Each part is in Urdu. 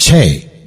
6।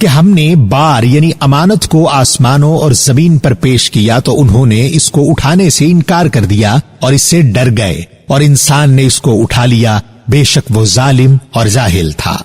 کہ ہم نے بار یعنی امانت کو آسمانوں اور زمین پر پیش کیا تو انہوں نے اس کو اٹھانے سے انکار کر دیا اور اس سے ڈر گئے، اور انسان نے اس کو اٹھا لیا، بے شک وہ ظالم اور جاہل تھا۔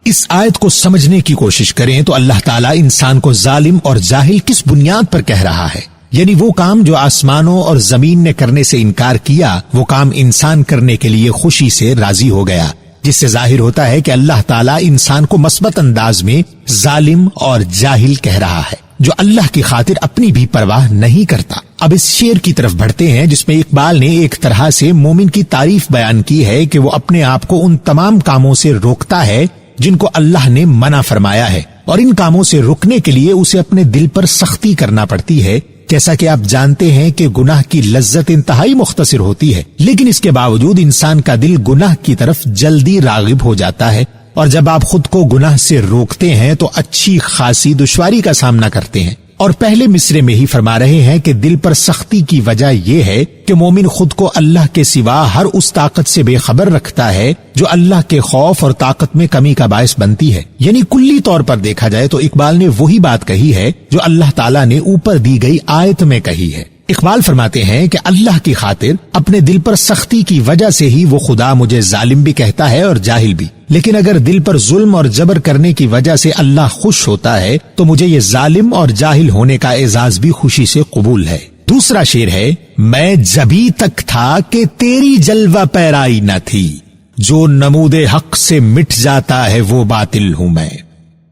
اس آیت کو سمجھنے کی کوشش کریں تو اللہ تعالیٰ انسان کو ظالم اور جاہل کس بنیاد پر کہہ رہا ہے؟ یعنی وہ کام جو آسمانوں اور زمین نے کرنے سے انکار کیا، وہ کام انسان کرنے کے لیے خوشی سے راضی ہو گیا، جس سے ظاہر ہوتا ہے کہ اللہ تعالیٰ انسان کو مثبت انداز میں ظالم اور جاہل کہہ رہا ہے، جو اللہ کی خاطر اپنی بھی پرواہ نہیں کرتا۔ اب اس شعر کی طرف بڑھتے ہیں جس میں اقبال نے ایک طرح سے مومن کی تعریف بیان کی ہے کہ وہ اپنے آپ کو ان تمام کاموں سے روکتا ہے جن کو اللہ نے منع فرمایا ہے، اور ان کاموں سے رکنے کے لیے اسے اپنے دل پر سختی کرنا پڑتی ہے۔ جیسا کہ آپ جانتے ہیں کہ گناہ کی لذت انتہائی مختصر ہوتی ہے، لیکن اس کے باوجود انسان کا دل گناہ کی طرف جلدی راغب ہو جاتا ہے، اور جب آپ خود کو گناہ سے روکتے ہیں تو اچھی خاصی دشواری کا سامنا کرتے ہیں۔ اور پہلے مصرے میں ہی فرما رہے ہیں کہ دل پر سختی کی وجہ یہ ہے کہ مومن خود کو اللہ کے سوا ہر اس طاقت سے بے خبر رکھتا ہے جو اللہ کے خوف اور طاقت میں کمی کا باعث بنتی ہے۔ یعنی کلی طور پر دیکھا جائے تو اقبال نے وہی بات کہی ہے جو اللہ تعالیٰ نے اوپر دی گئی آیت میں کہی ہے۔ اقبال فرماتے ہیں کہ اللہ کی خاطر اپنے دل پر سختی کی وجہ سے ہی وہ خدا مجھے ظالم بھی کہتا ہے اور جاہل بھی، لیکن اگر دل پر ظلم اور جبر کرنے کی وجہ سے اللہ خوش ہوتا ہے تو مجھے یہ ظالم اور جاہل ہونے کا اعزاز بھی خوشی سے قبول ہے۔ دوسرا شعر ہے، میں جبھی تک تھا کہ تیری جلوہ پیرائی نہ تھی، جو نمود حق سے مٹ جاتا ہے وہ باطل ہوں میں۔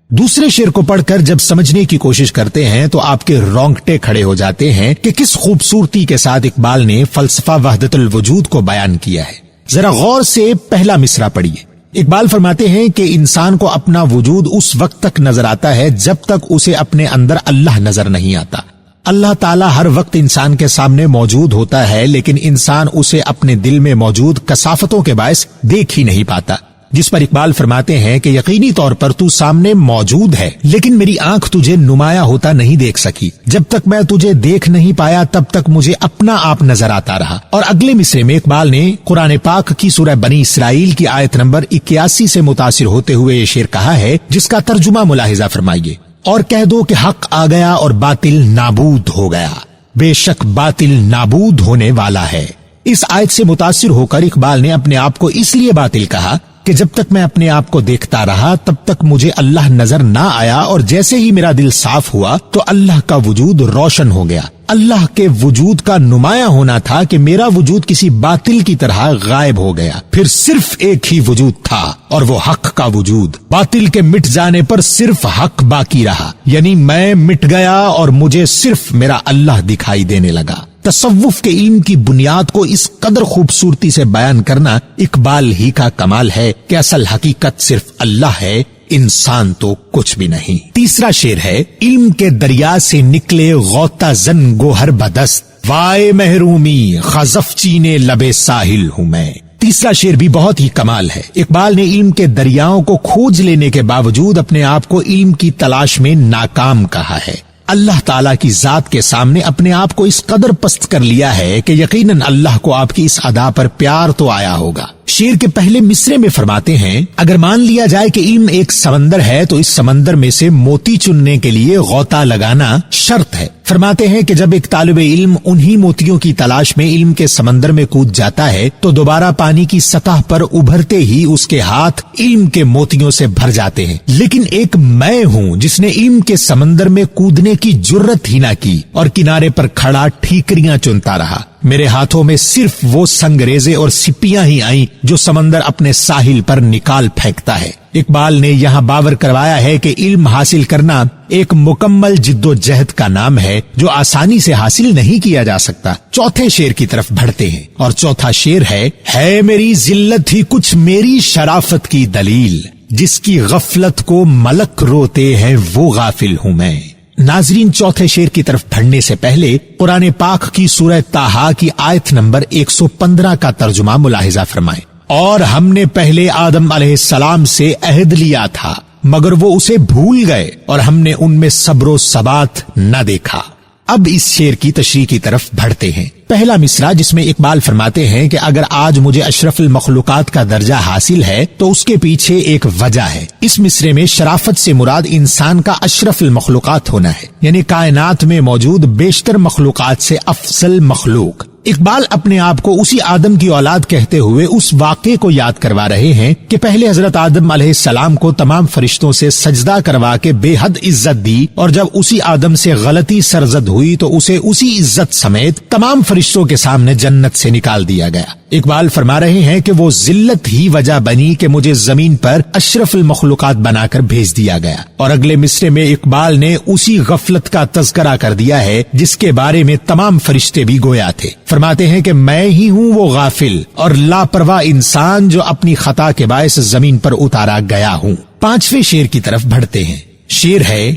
دوسرے شعر کو پڑھ کر جب سمجھنے کی کوشش کرتے ہیں تو آپ کے رونگٹے کھڑے ہو جاتے ہیں کہ کس خوبصورتی کے ساتھ اقبال نے فلسفہ وحدت الوجود کو بیان کیا ہے۔ ذرا غور سے پہلا مصرع پڑھیے۔ اقبال فرماتے ہیں کہ انسان کو اپنا وجود اس وقت تک نظر آتا ہے جب تک اسے اپنے اندر اللہ نظر نہیں آتا۔ اللہ تعالیٰ ہر وقت انسان کے سامنے موجود ہوتا ہے، لیکن انسان اسے اپنے دل میں موجود کثافتوں کے باعث دیکھ ہی نہیں پاتا، جس پر اقبال فرماتے ہیں کہ یقینی طور پر تو سامنے موجود ہے، لیکن میری آنکھ تجھے نمایاں ہوتا نہیں دیکھ سکی۔ جب تک میں تجھے دیکھ نہیں پایا تب تک مجھے اپنا آپ نظر آتا رہا۔ اور اگلے مصرے میں اقبال نے قرآن پاک کی سورہ بنی اسرائیل کی آیت نمبر 81 سے متاثر ہوتے ہوئے یہ شعر کہا ہے، جس کا ترجمہ ملاحظہ فرمائیے، اور کہہ دو کہ حق آ گیا اور باطل نابود ہو گیا، بے شک باطل نابود ہونے والا ہے۔ اس آیت سے متاثر ہو کر اقبال نے اپنے آپ کو اس لیے باطل کہا کہ جب تک میں اپنے آپ کو دیکھتا رہا تب تک مجھے اللہ نظر نہ آیا، اور جیسے ہی میرا دل صاف ہوا تو اللہ کا وجود روشن ہو گیا۔ اللہ کے وجود کا نمایاں ہونا تھا کہ میرا وجود کسی باطل کی طرح غائب ہو گیا، پھر صرف ایک ہی وجود تھا اور وہ حق کا وجود۔ باطل کے مٹ جانے پر صرف حق باقی رہا، یعنی میں مٹ گیا اور مجھے صرف میرا اللہ دکھائی دینے لگا۔ تصوف کے علم کی بنیاد کو اس قدر خوبصورتی سے بیان کرنا اقبال ہی کا کمال ہے کہ اصل حقیقت صرف اللہ ہے، انسان تو کچھ بھی نہیں۔ تیسرا شعر ہے، علم کے دریا سے نکلے غوطہ زن گوہر بدست، وائے محرومی خزف چینے لبے ساحل ہوں میں۔ تیسرا شعر بھی بہت ہی کمال ہے۔ اقبال نے علم کے دریاؤں کو کھوج لینے کے باوجود اپنے آپ کو علم کی تلاش میں ناکام کہا ہے۔ اللہ تعالیٰ کی ذات کے سامنے اپنے آپ کو اس قدر پست کر لیا ہے کہ یقیناً اللہ کو آپ کی اس ادا پر پیار تو آیا ہوگا۔ شعر کے پہلے مصرے میں فرماتے ہیں، اگر مان لیا جائے کہ علم ایک سمندر ہے تو اس سمندر میں سے موتی چننے کے لیے غوطہ لگانا شرط ہے۔ فرماتے ہیں کہ جب ایک طالب علم انہی موتیوں کی تلاش میں علم کے سمندر میں کود جاتا ہے تو دوبارہ پانی کی سطح پر ابھرتے ہی اس کے ہاتھ علم کے موتیوں سے بھر جاتے ہیں، لیکن ایک میں ہوں جس نے علم کے سمندر میں کودنے کی جرت ہی نہ کی اور کنارے پر کھڑا ٹھیکریاں چنتا رہا۔ میرے ہاتھوں میں صرف وہ سنگریزے اور سپیاں ہی آئیں جو سمندر اپنے ساحل پر نکال پھینکتا ہے۔ اقبال نے یہاں باور کروایا ہے کہ علم حاصل کرنا ایک مکمل جد و جہد کا نام ہے جو آسانی سے حاصل نہیں کیا جا سکتا۔ چوتھے شعر کی طرف بڑھتے ہیں اور چوتھا شعر ہے میری ذلت ہی کچھ میری شرافت کی دلیل، جس کی غفلت کو ملک روتے ہیں وہ غافل ہوں میں۔ ناظرین، چوتھے شعر کی طرف بڑھنے سے پہلے قرآن پاک کی سورہ طٰہٰ کی آیت نمبر 115 کا ترجمہ ملاحظہ فرمائیں، اور ہم نے پہلے آدم علیہ السلام سے عہد لیا تھا مگر وہ اسے بھول گئے اور ہم نے ان میں صبر و ثبات نہ دیکھا۔ اب اس شعر کی تشریح کی طرف بڑھتے ہیں۔ پہلا مصرع جس میں اقبال فرماتے ہیں کہ اگر آج مجھے اشرف المخلوقات کا درجہ حاصل ہے تو اس کے پیچھے ایک وجہ ہے۔ اس مصرے میں شرافت سے مراد انسان کا اشرف المخلوقات ہونا ہے، یعنی کائنات میں موجود بیشتر مخلوقات سے افضل مخلوق۔ اقبال اپنے آپ کو اسی آدم کی اولاد کہتے ہوئے اس واقعے کو یاد کروا رہے ہیں کہ پہلے حضرت آدم علیہ السلام کو تمام فرشتوں سے سجدہ کروا کے بے حد عزت دی، اور جب اسی آدم سے غلطی سرزد ہوئی تو اسے اسی عزت سمیت تمام فرشتوں کے سامنے جنت سے نکال دیا گیا۔ اقبال فرما رہے ہیں کہ وہ ذلت ہی وجہ بنی کہ مجھے زمین پر اشرف المخلوقات بنا کر بھیج دیا گیا۔ اور اگلے مصرے میں اقبال نے اسی غفلت کا تذکرہ کر دیا ہے جس کے بارے میں تمام فرشتے بھی گویا تھے۔ فرماتے ہیں کہ میں ہی ہوں وہ غافل اور لاپرواہ انسان جو اپنی خطا کے باعث زمین پر اتارا گیا ہوں۔ پانچویں شعر کی طرف بڑھتے ہیں۔ شعر ہے: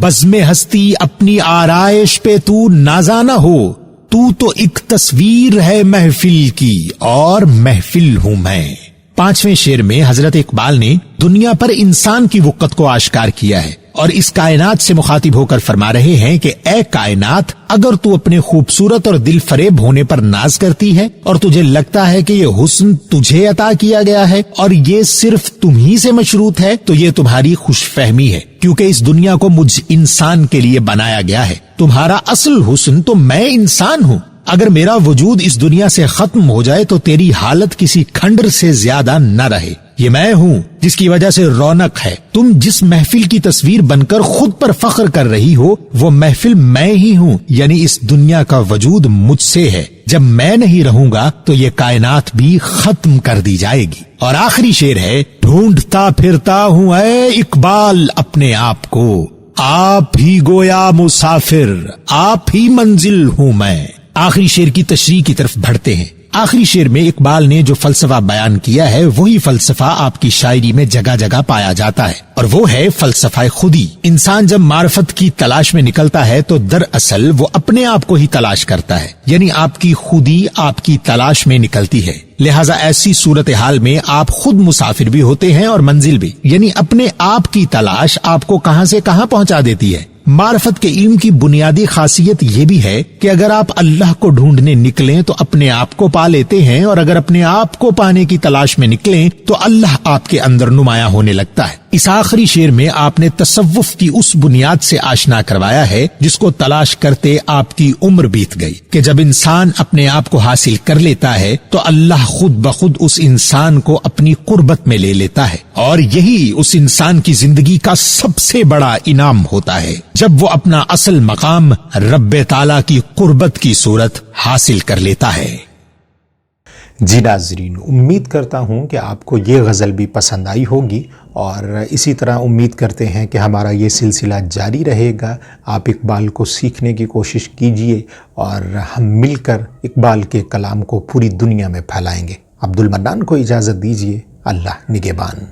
بزم ہستی اپنی آرائش پہ تو نازانہ ہو، تو ایک تصویر ہے محفل کی اور محفل ہوں میں۔ پانچویں شعر میں حضرت اقبال نے دنیا پر انسان کی وقت کو آشکار کیا ہے اور اس کائنات سے مخاطب ہو کر فرما رہے ہیں کہ اے کائنات، اگر تو اپنے خوبصورت اور دل فریب ہونے پر ناز کرتی ہے اور تجھے لگتا ہے کہ یہ حسن تجھے عطا کیا گیا ہے اور یہ صرف تم ہی سے مشروط ہے، تو یہ تمہاری خوش فہمی ہے، کیونکہ اس دنیا کو مجھ انسان کے لیے بنایا گیا ہے۔ تمہارا اصل حسن تو میں انسان ہوں۔ اگر میرا وجود اس دنیا سے ختم ہو جائے تو تیری حالت کسی کھنڈر سے زیادہ نہ رہے۔ یہ میں ہوں جس کی وجہ سے رونق ہے۔ تم جس محفل کی تصویر بن کر خود پر فخر کر رہی ہو وہ محفل میں ہی ہوں، یعنی اس دنیا کا وجود مجھ سے ہے۔ جب میں نہیں رہوں گا تو یہ کائنات بھی ختم کر دی جائے گی۔ اور آخری شعر ہے: ڈھونڈتا پھرتا ہوں اے اقبال اپنے آپ کو، آپ ہی گویا مسافر، آپ ہی منزل ہوں میں۔ آخری شعر کی تشریح کی طرف بڑھتے ہیں۔ آخری شعر میں اقبال نے جو فلسفہ بیان کیا ہے وہی فلسفہ آپ کی شاعری میں جگہ جگہ پایا جاتا ہے، اور وہ ہے فلسفہ خودی۔ انسان جب معرفت کی تلاش میں نکلتا ہے تو دراصل وہ اپنے آپ کو ہی تلاش کرتا ہے، یعنی آپ کی خودی آپ کی تلاش میں نکلتی ہے۔ لہٰذا ایسی صورتحال میں آپ خود مسافر بھی ہوتے ہیں اور منزل بھی، یعنی اپنے آپ کی تلاش آپ کو کہاں سے کہاں پہنچا دیتی ہے۔ معرفت کے علم کی بنیادی خاصیت یہ بھی ہے کہ اگر آپ اللہ کو ڈھونڈنے نکلیں تو اپنے آپ کو پا لیتے ہیں، اور اگر اپنے آپ کو پانے کی تلاش میں نکلیں تو اللہ آپ کے اندر نمایاں ہونے لگتا ہے۔ اس آخری شعر میں آپ نے تصوف کی اس بنیاد سے آشنا کروایا ہے جس کو تلاش کرتے آپ کی عمر بیت گئی، کہ جب انسان اپنے آپ کو حاصل کر لیتا ہے تو اللہ خود بخود اس انسان کو اپنی قربت میں لے لیتا ہے، اور یہی اس انسان کی زندگی کا سب سے بڑا انعام ہوتا ہے جب وہ اپنا اصل مقام رب تعالیٰ کی قربت کی صورت حاصل کر لیتا ہے۔ جی ناظرین، امید کرتا ہوں کہ آپ کو یہ غزل بھی پسند آئی ہوگی، اور اسی طرح امید کرتے ہیں کہ ہمارا یہ سلسلہ جاری رہے گا۔ آپ اقبال کو سیکھنے کی کوشش کیجئے اور ہم مل کر اقبال کے کلام کو پوری دنیا میں پھیلائیں گے۔ عبد المنان کو اجازت دیجئے، اللہ نگہبان۔